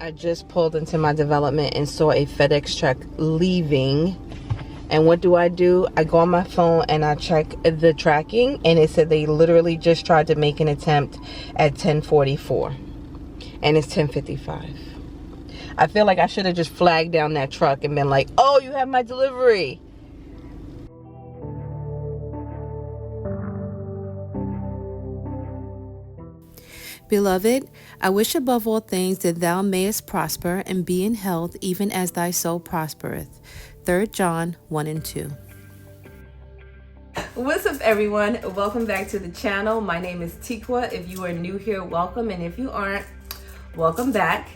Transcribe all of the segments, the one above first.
I just pulled into my development and saw a FedEx truck leaving. And what do? I go on my phone and I check the tracking, and it said they literally just tried to make an attempt at 10:44, and it's 10:55. I feel like I should have just flagged down that truck and been like, "Oh, you have my delivery." Beloved, I wish above all things that thou mayest prosper and be in health, even as thy soul prospereth. 3 John 1 and 2. What's up, everyone? Welcome back to the channel. My name is Tikwa. If you are new here, welcome. And if you aren't, welcome back.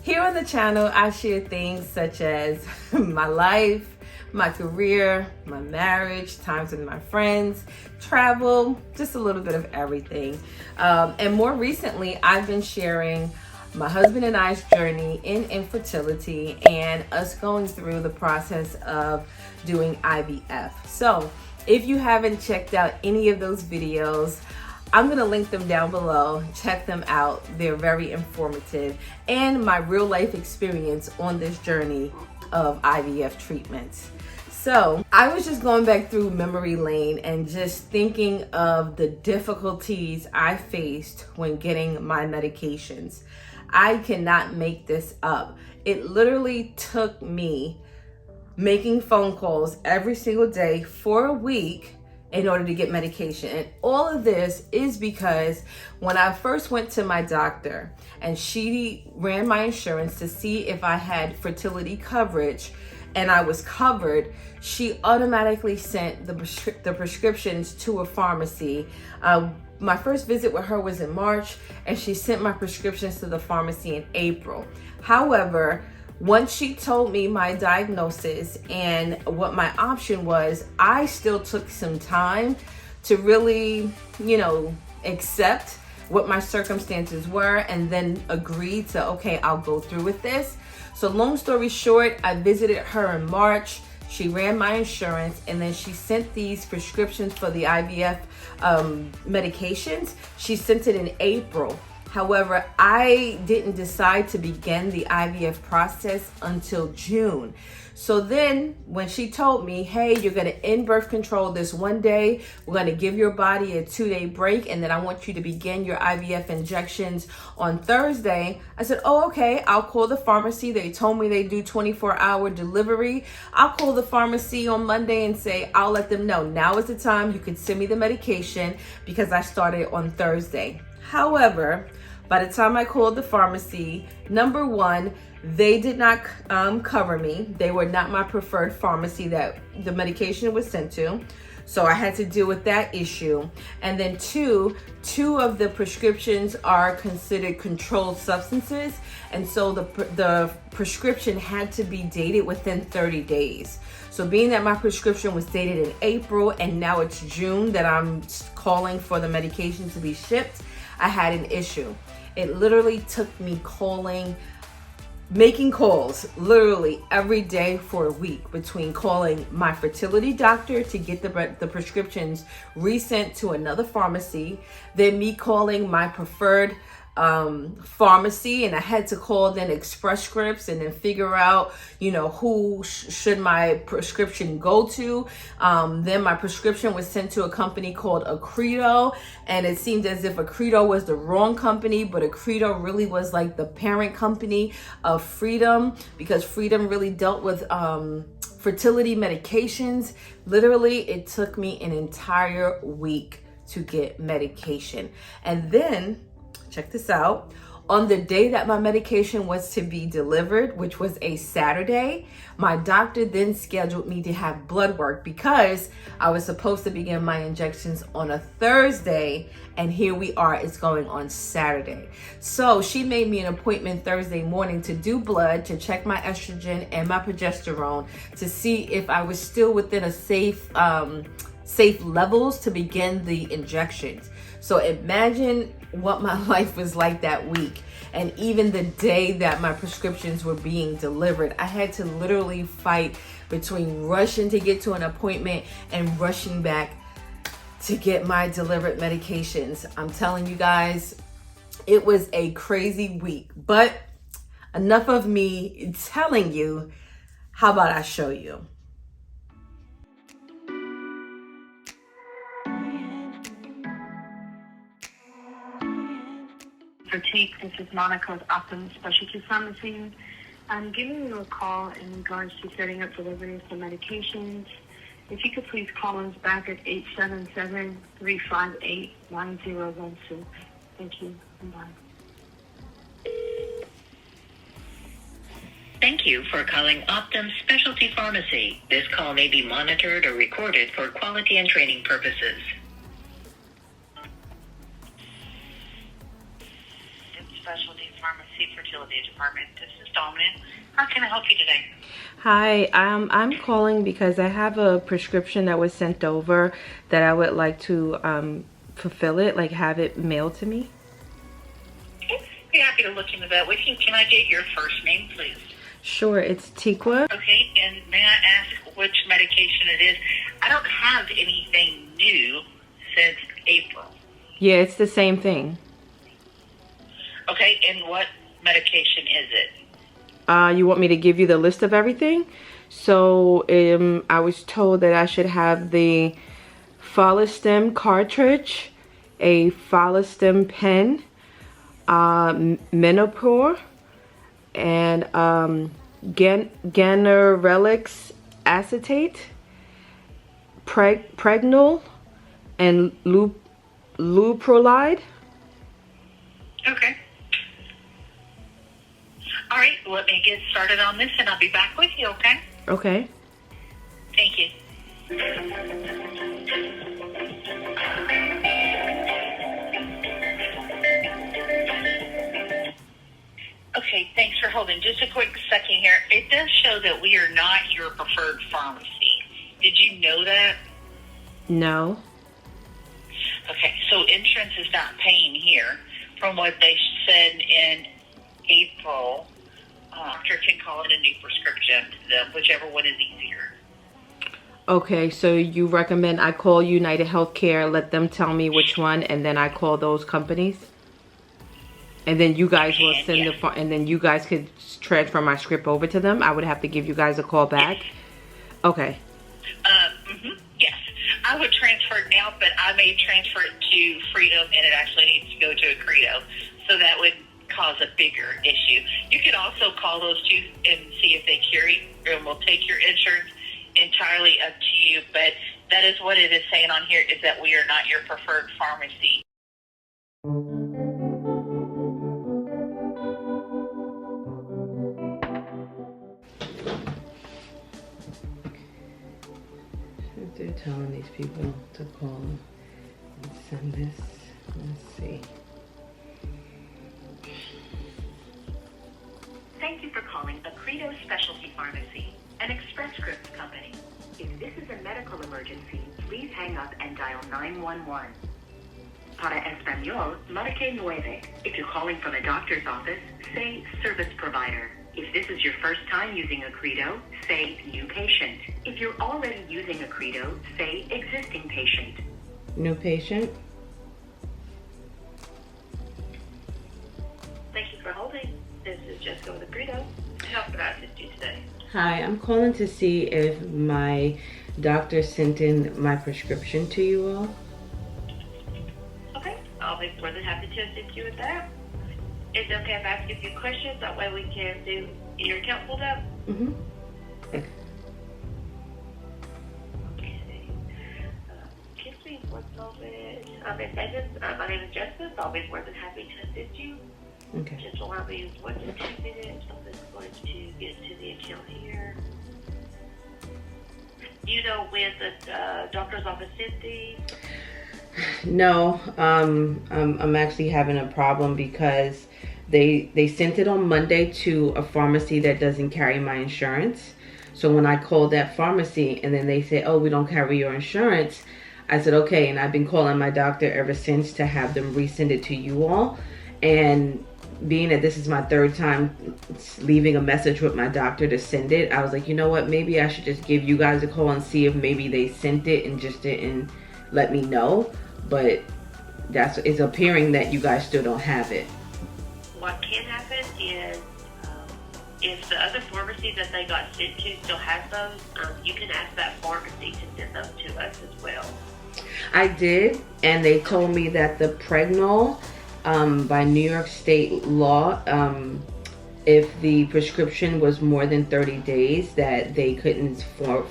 Here on the channel, I share things such as my life, my career, my marriage, times with my friends, travel, just a little bit of everything. And more recently, I've been sharing my husband and I's journey in infertility and us going through the process of doing IVF. So if you haven't checked out any of those videos, I'm going to link them down below. Check them out. They're very informative, and my real life experience on this journey of IVF treatments. So I was just going back through memory lane and just thinking of the difficulties I faced when getting my medications. I cannot make this up. It literally took me making phone calls every single day for a week in order to get medication. And all of this is because when I first went to my doctor and she ran my insurance to see if I had fertility coverage, and I was covered, she automatically sent the prescriptions to a pharmacy. My first visit with her was in March, and she sent my prescriptions to the pharmacy in April. However, once she told me my diagnosis and what my option was, I still took some time to really, accept what my circumstances were and then agree to, okay, I'll go through with this. So long story short, I visited her in March. She ran my insurance, and then she sent these prescriptions for the IVF medications. She sent it in April. However, I didn't decide to begin the IVF process until June. So then when she told me, hey, you're going to end birth control this one day, we're going to give your body a 2-day break, and then I want you to begin your IVF injections on Thursday. I said, oh, okay, I'll call the pharmacy. They told me they do 24-hour delivery. I'll call the pharmacy on Monday and say, I'll let them know now is the time you can send me the medication because I started on Thursday. However, by the time I called the pharmacy, number one, they did not cover me. They were not my preferred pharmacy that the medication was sent to. So I had to deal with that issue. And then two of the prescriptions are considered controlled substances. And so the prescription had to be dated within 30 days. So being that my prescription was dated in April and now it's June that I'm calling for the medication to be shipped, I had an issue. It literally took me making calls literally every day for a week, between calling my fertility doctor to get the prescriptions resent to another pharmacy, then me calling my preferred pharmacy, and I had to call then Express Scripts and then figure out, who should my prescription go to. Then my prescription was sent to a company called Accredo, and it seemed as if Accredo was the wrong company, but Accredo really was like the parent company of Freedom, because Freedom really dealt with fertility medications. Literally, it took me an entire week to get medication. And then check this out. On the day that my medication was to be delivered, which was a Saturday, my doctor then scheduled me to have blood work because I was supposed to begin my injections on a Thursday, and here we are, it's going on Saturday. So she made me an appointment Thursday morning to do blood, to check my estrogen and my progesterone, to see if I was still within a safe levels to begin the injections. So imagine what my life was like that week. And even the day that my prescriptions were being delivered, I had to literally fight between rushing to get to an appointment and rushing back to get my delivered medications. I'm telling you guys, it was a crazy week, but enough of me telling you. How about I show you? Boutique. This is Monica with Optimum Specialty Pharmacies. I'm giving you a call in regards to setting up delivery of some medications. If you could please call us back at 877-358-9016. Thank you. Bye. Thank you for calling Optum Specialty Pharmacy. This call may be monitored or recorded for quality and training purposes. Specialty Pharmacy Fertility Department. This is Dominic. How can I help you today? Hi, I'm calling because I have a prescription that was sent over that I would like to fulfill it, like have it mailed to me. Okay. Be happy to look into that with you. Can I get your first name, please? Sure, it's Tikwa. Okay, and may I ask which medication it is? I don't have anything new since April. Yeah, it's the same thing. Okay, and what medication is it? You want me to give you the list of everything? So I was told that I should have the Follistim cartridge, a Follistim pen, Menopur, and Ganirelix acetate, Pregnol, and Luprolide. Okay. All right, let me get started on this, and I'll be back with you, okay? Okay. Thank you. Okay, thanks for holding. Just a quick second here. It does show that we are not your preferred pharmacy. Did you know that? No. Okay, so insurance is not paying here. From what they said in April, doctor can call it a new prescription, whichever one is easier. Okay, so you recommend I call United Healthcare, let them tell me which one, and then I call those companies? And then you guys will send and then you guys could transfer my script over to them? I would have to give you guys a call back? Yes. Okay. Yes. I would transfer it now, but I may transfer it to Freedom, and it actually needs to go to a Credo. So that would cause a bigger issue. You can also call those two and see if they carry and will take your insurance. Entirely up to you, but that is what it is saying on here, is that we are not your preferred pharmacy. They're telling these people to call and send this. Let's see. Thank you for calling Credo Specialty Pharmacy, an Express Scripts company. If this is a medical emergency, please hang up and dial 911. Para Español, marque 9. If you're calling from a doctor's office, say service provider. If this is your first time using a Credo, say new patient. If you're already using a Credo, say existing patient. New patient? Thank you for holding. This is Jessica with Credo. How can I assist you today? Hi, I'm calling to see if my doctor sent in my prescription to you all. Okay, I'll be more than happy to assist you with that. Is it okay if I ask you a few questions? That way we can do your account pulled up? Mm-hmm. Okay. Excuse me one moment. Miss Evans, my name is Jessica, so I'll be more than happy to assist you. Okay. Just allow me 1 to 2 minutes. I'm just going to get into the account here. Do you know when the doctor's office sent these? No, I'm actually having a problem because they sent it on Monday to a pharmacy that doesn't carry my insurance. So when I called that pharmacy and then they said, oh, we don't carry your insurance, I said, okay. And I've been calling my doctor ever since to have them resend it to you all. And being that this is my third time leaving a message with my doctor to send it, I was like, you know what, maybe I should just give you guys a call and see if maybe they sent it and just didn't let me know. But it's appearing that you guys still don't have it. What can happen is If the other pharmacy that they got sent to still has those, you can ask that pharmacy to send those to us as well. I did, and they told me that the Pregnol, by New York State law, if the prescription was more than 30 days, that they couldn't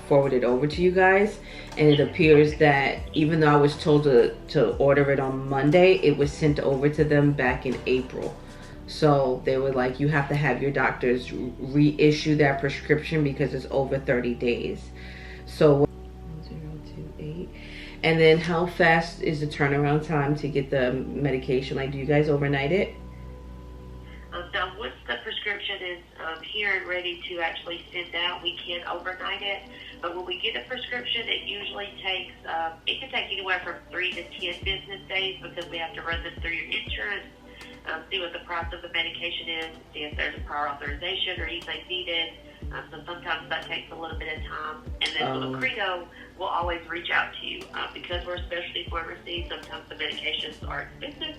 forward it over to you guys. And it appears that even though I was told to order it on Monday, it was sent over to them back in April. So they were like, you have to have your doctors reissue that prescription because it's over 30 days. So 028. And then how fast is the turnaround time to get the medication? Like, do you guys overnight it? Now, once the prescription is here and ready to actually send out, we can overnight it. But when we get a prescription, it usually takes, it can take anywhere from 3 to 10 business days because we have to run this through your insurance, see what the price of the medication is, see if there's a prior authorization or anything needed. So sometimes that takes a little bit of time. And then Accredo will always reach out to you. Because we're a specialty pharmacy, sometimes the medications are expensive.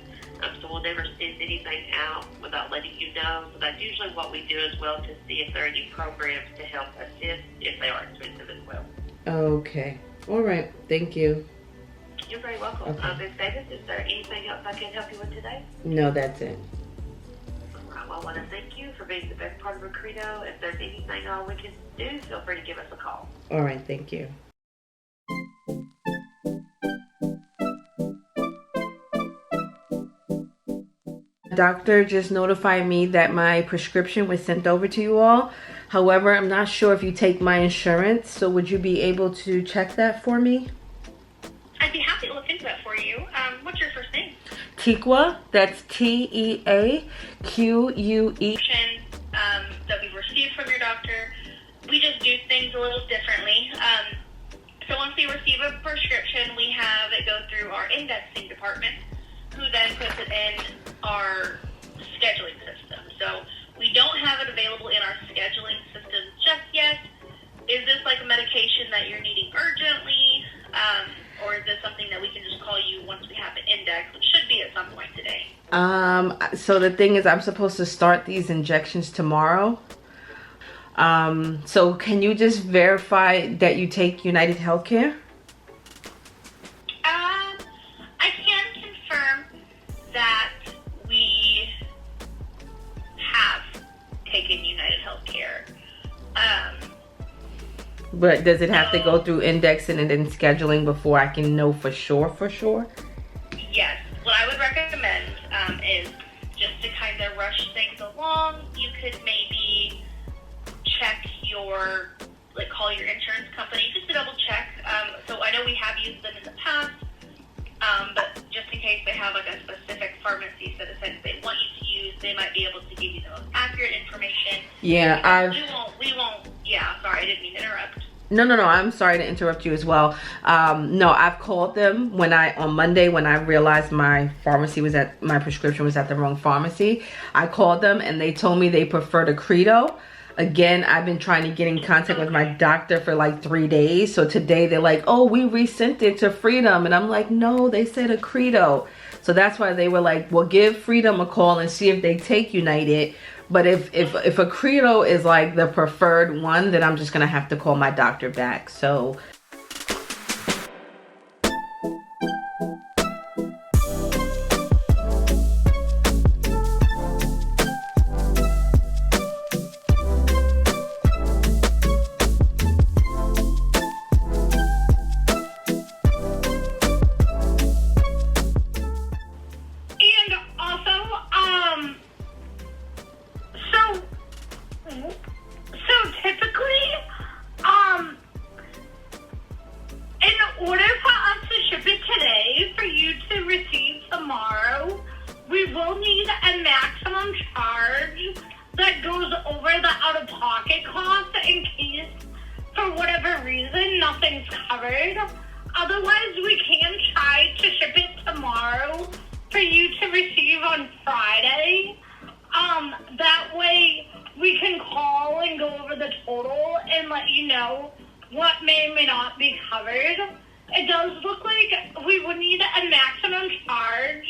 So we'll never send anything out without letting you know. So that's usually what we do as well, to see if there are any programs to help assist if they are expensive as well. Okay. All right. Thank you. You're very welcome. Okay. Ms. Davis, is there anything else I can help you with today? No, that's it. Well, I want to thank you for being the best part of Accredo. If there's anything we can do, feel free to give us a call. All right. Thank you. Doctor just notified me that my prescription was sent over to you all. However, I'm not sure if you take my insurance, so would you be able to check that for me? I'd be happy to look into that for you. What's your first name? Teaqua, that's Teaque. That we received from your doctor. We just do things a little differently. So once we receive a prescription, we have it go through our indexing department, who then puts it in our scheduling system. So we don't have it available in our scheduling system just yet. Is this like a medication that you're needing urgently? Or is this something that we can just call you once we have it indexed, which should be at some point today? So the thing is, I'm supposed to start these injections tomorrow. So can you just verify that you take United Healthcare? I can confirm that we have taken United Healthcare. But does it have to go through indexing and then scheduling before I can know for sure? Yes. What I would recommend is just to kind of rush things along. You could maybe check call your insurance company just to double check. So I know we have used them in the past, but just in case they have like a specific pharmacy that they want you to use, they might be able to give you the most accurate information. Yeah, we won't. Yeah, sorry, I didn't mean to interrupt. No, I'm sorry to interrupt you as well. No, I've called them on Monday when I realized my prescription was at the wrong pharmacy. I called them and they told me they preferred Accredo. Again, I've been trying to get in contact with my doctor for like 3 days. So today they're like, oh, we resent it to Freedom. And I'm like, no, they said Accredo. So that's why they were like, well, give Freedom a call and see if they take United. But if Accredo is like the preferred one, then I'm just going to have to call my doctor back. So otherwise, we can try to ship it tomorrow for you to receive on Friday. That way, we can call and go over the total and let you know what may or may not be covered. It does look like we would need a maximum charge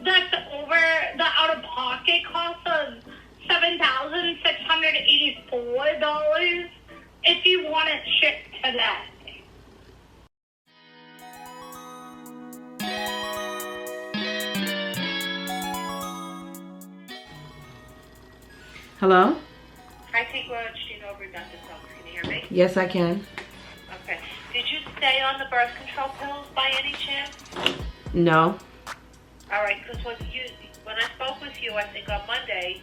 that's over the out-of-pocket cost of $7,685. Hello? Hi, Tigwa. It's Jean over at Dr. Song. Can you hear me? Yes, I can. Okay. Did you stay on the birth control pills by any chance? No. All right, because when I spoke with you, I think on Monday,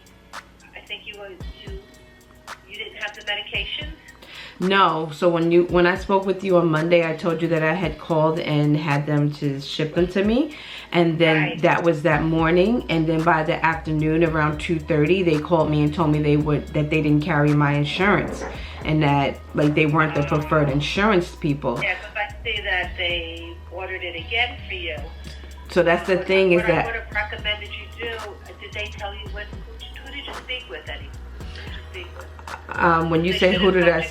I think you didn't have the medications. No. So when I spoke with you on Monday, I told you that I had called and had them to ship them to me, and then that was that morning. And then by the afternoon, around 2:30, they called me and told me that they didn't carry my insurance, and that like they weren't the preferred insurance people. Yeah, because I see that they ordered it again for you. So that's the thing is what I that would have recommended you do. Did they tell you who did you speak with? When you say who did I?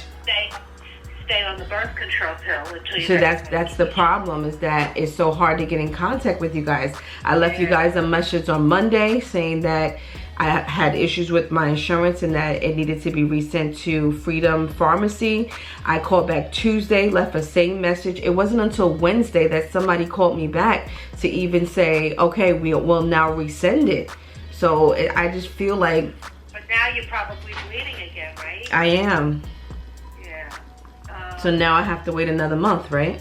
Stay on the birth control pill until you. So that's the problem, is that it's so hard to get in contact with you guys. I left you guys a message on Monday saying that I had issues with my insurance and that it needed to be resent to Freedom Pharmacy. I called back Tuesday, left a same message. It wasn't until Wednesday that somebody called me back to even say, okay, we'll now resend it. So I just feel like. But now you're probably bleeding again, right? I am. Yeah. So now I have to wait another month, right?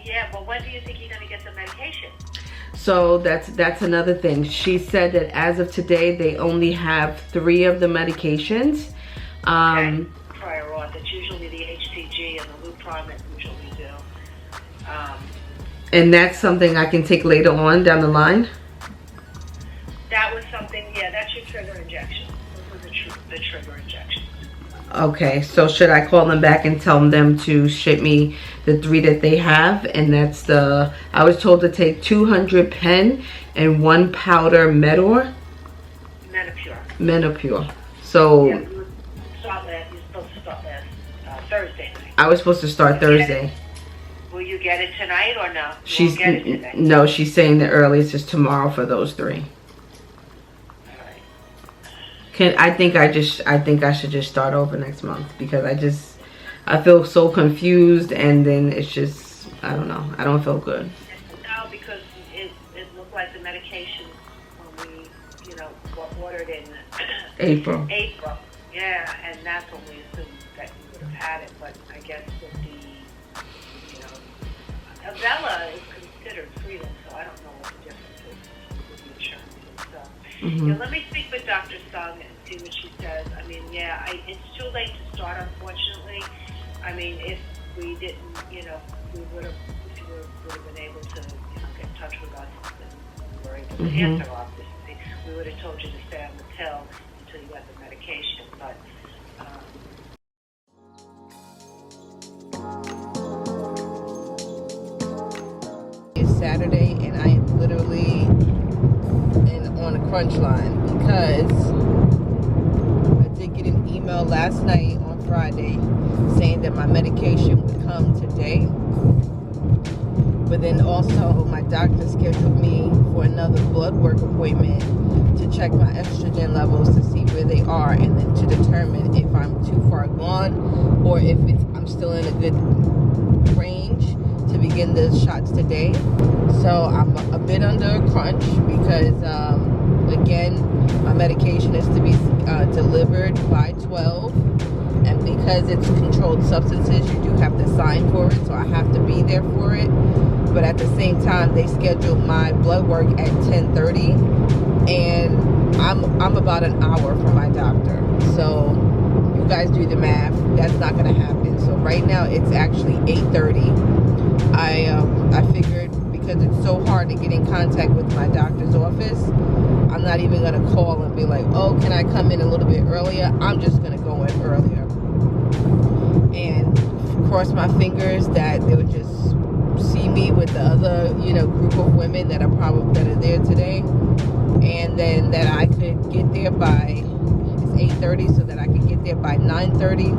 Yeah, but when do you think you're going to get the medication? So that's another thing. She said that as of today, they only have 3 of the medications. Okay. Prior auth. It's usually the HCG and the Lupron that usually do. And that's something I can take later on down the line? That was something, yeah, that's your trigger injection. Those were the trigger injection. Okay, so should I call them back and tell them to ship me the 3 that they have? And that's I was told to take 200 pen and 1 powder Menopur. So yeah, you're supposed to start last Thursday night. I was supposed to start Thursday. Will you get it tonight or no? No, she's saying the earliest is tomorrow for those 3. I think I should just start over next month, because I feel so confused, and then it's just, I don't know, I don't feel good. No, because it looked like the medication when we, ordered in April. Yeah, and that's when we assumed that you would have had it, but I guess with the, Avella is considered Freedom, so I don't know what the difference is with the insurance and stuff. Let me speak with Dr. Sung and see what she says. I mean, yeah, it's too late to start, unfortunately. I mean, if we didn't, if you would have been able to, get in touch with us and we were able to answer all this, we would have told you to stay on the pill until you got the medication. But it's Saturday, and I am literally on a crunch line, because I did get an email last night on Friday saying that my medication would come today, but then also my doctor scheduled me for another blood work appointment to check my estrogen levels to see where they are, and then to determine if I'm too far gone or if I'm still in a good range to begin the shots today. So I'm a bit under a crunch because again, my medication is to be delivered by 12, and because it's controlled substances, you do have to sign for it, so I have to be there for it. But at the same time, they scheduled my blood work at 10:30, and I'm about an hour from my doctor. So you guys do the math, that's not going to happen. So right now it's actually 8:30. I figured, because it's so hard to get in contact with my doctor's office, I'm not even going to call and be like, oh, can I come in a little bit earlier? I'm just going to go in earlier and cross my fingers that they would just see me with the other, group of women that are there today, and then that I could get there by, it's 8:30, so that I could get there by 9:30,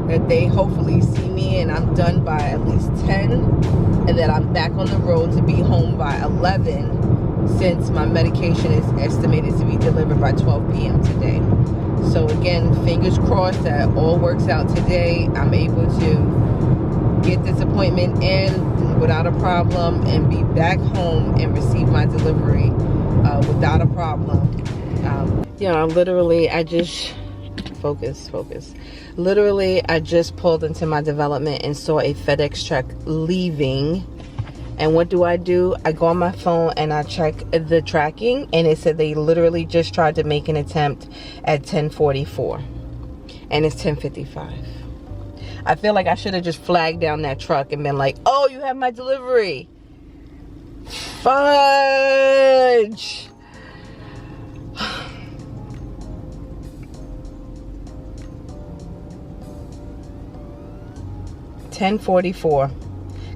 that they hopefully see me and I'm done by at least 10, and that I'm back on the road to be home by 11, since my medication is estimated to be delivered by 12 p.m. today. So again, fingers crossed that all works out today. I'm able to get this appointment in without a problem and be back home and receive my delivery without a problem. Yeah, literally, I just focus. Literally, I just pulled into my development and saw a FedEx truck leaving. And what do? I go on my phone and I check the tracking, and it said they literally just tried to make an attempt at 10:44, and it's 10:55. I feel like I should have just flagged down that truck and been like, "Oh, you have my delivery." Fudge. 10:44.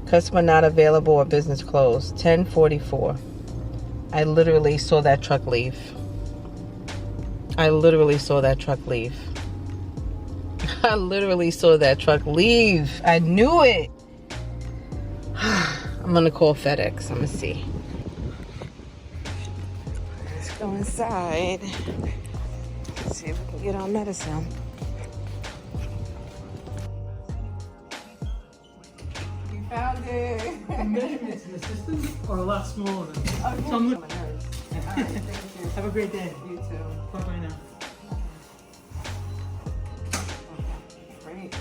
Customer not available or business closed. 10:44. I literally saw that truck leave. I literally saw that truck leave. I knew it. I'm gonna call FedEx. I'm gonna see. Let's go inside. See if we can get our medicine. You found it. Measurements in the system are a lot smaller than this. Okay. So I'm All right, thank you. have a great day. You too. Bye-bye now. Great.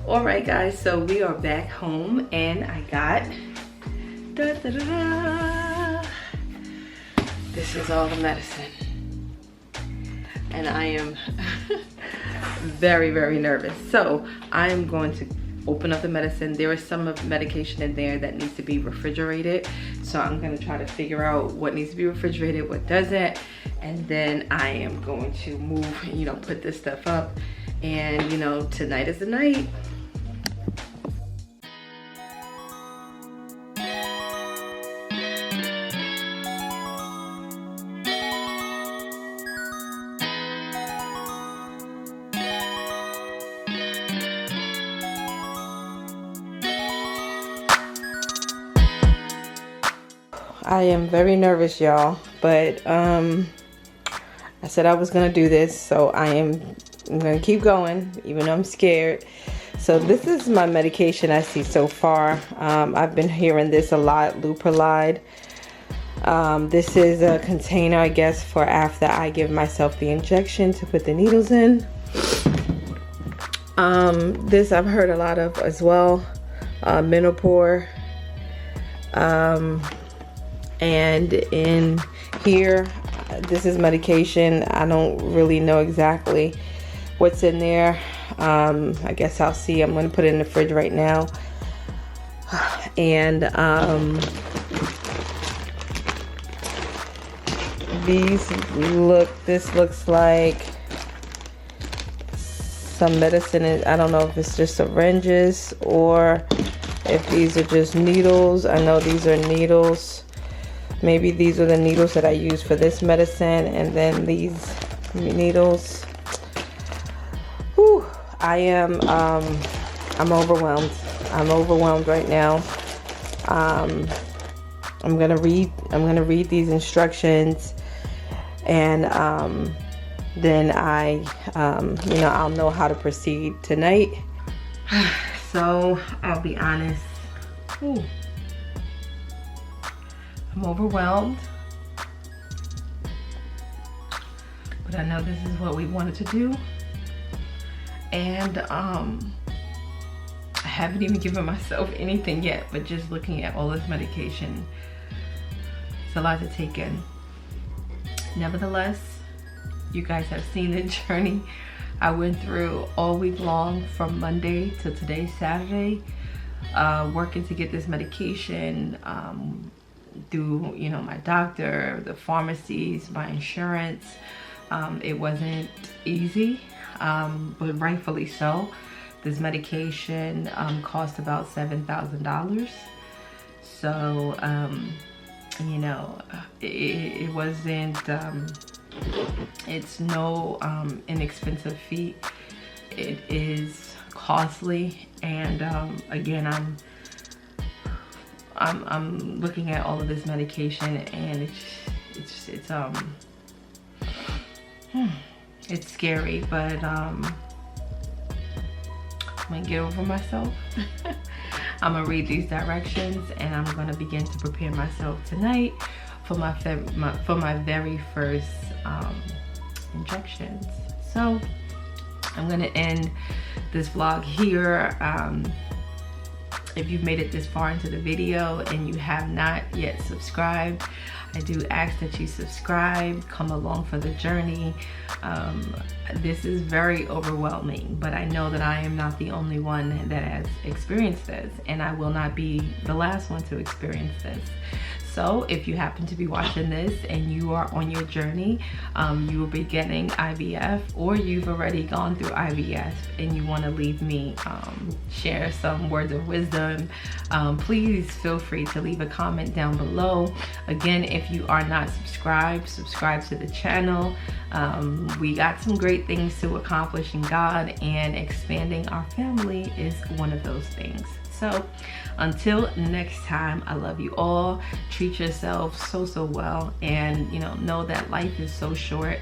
All right, guys, so we are back home, and I got this is all the medicine, and I am very, very nervous. So I am going to open up the medicine. There is some of medication in there that needs to be refrigerated, so I'm going to try to figure out what needs to be refrigerated, what doesn't, and then I am going to move, put this stuff up, and tonight is the night. I am very nervous, y'all, but I said I was gonna do this, so I'm gonna keep going even though I'm scared. So this is my medication I see so far. I've been hearing this a lot, Lupulide. This is a container, I guess, for after I give myself the injection to put the needles in. This I've heard a lot of as well, Menopur. And in here, this is medication. I don't really know exactly what's in there. I guess I'll see. I'm going to put it in the fridge right now. And this looks like some medicine. I don't know if it's just syringes or if these are just needles. I know these are needles. Maybe these are the needles that I use for this medicine, and then these needles. Whew, I'm overwhelmed. I'm overwhelmed right now. I'm gonna read these instructions, and then I'll know how to proceed tonight. So I'll be honest. Ooh. I'm overwhelmed, but I know this is what we wanted to do, and I haven't even given myself anything yet, but just looking at all this medication, it's a lot to take in. Nevertheless, you guys have seen the journey I went through all week long from Monday to today, Saturday, working to get this medication, through my doctor, the pharmacies, my insurance. It wasn't easy, but rightfully so. This medication cost about $7,000. So it wasn't it's no inexpensive feat. It is costly, and again, I'm looking at all of this medication, and it's scary, but I'm gonna get over myself. I'm gonna read these directions, and I'm gonna begin to prepare myself tonight for my very first injections. So I'm gonna end this vlog here. If you've made it this far into the video and you have not yet subscribed, I do ask that you subscribe, come along for the journey. This is very overwhelming, but I know that I am not the only one that has experienced this, and I will not be the last one to experience this. So if you happen to be watching this and you are on your journey, you will be getting IVF, or you've already gone through IVF and you want to leave me share some words of wisdom, please feel free to leave a comment down below. Again, if you are not subscribed, subscribe to the channel. We got some great things to accomplish in God, and expanding our family is one of those things. So until next time, I love you all. Treat yourself so well, and know that life is so short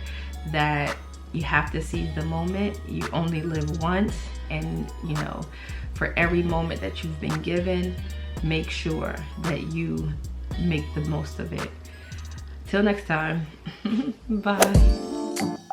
that you have to seize the moment. You only live once, and for every moment that you've been given, make sure that you make the most of it. Till next time, bye.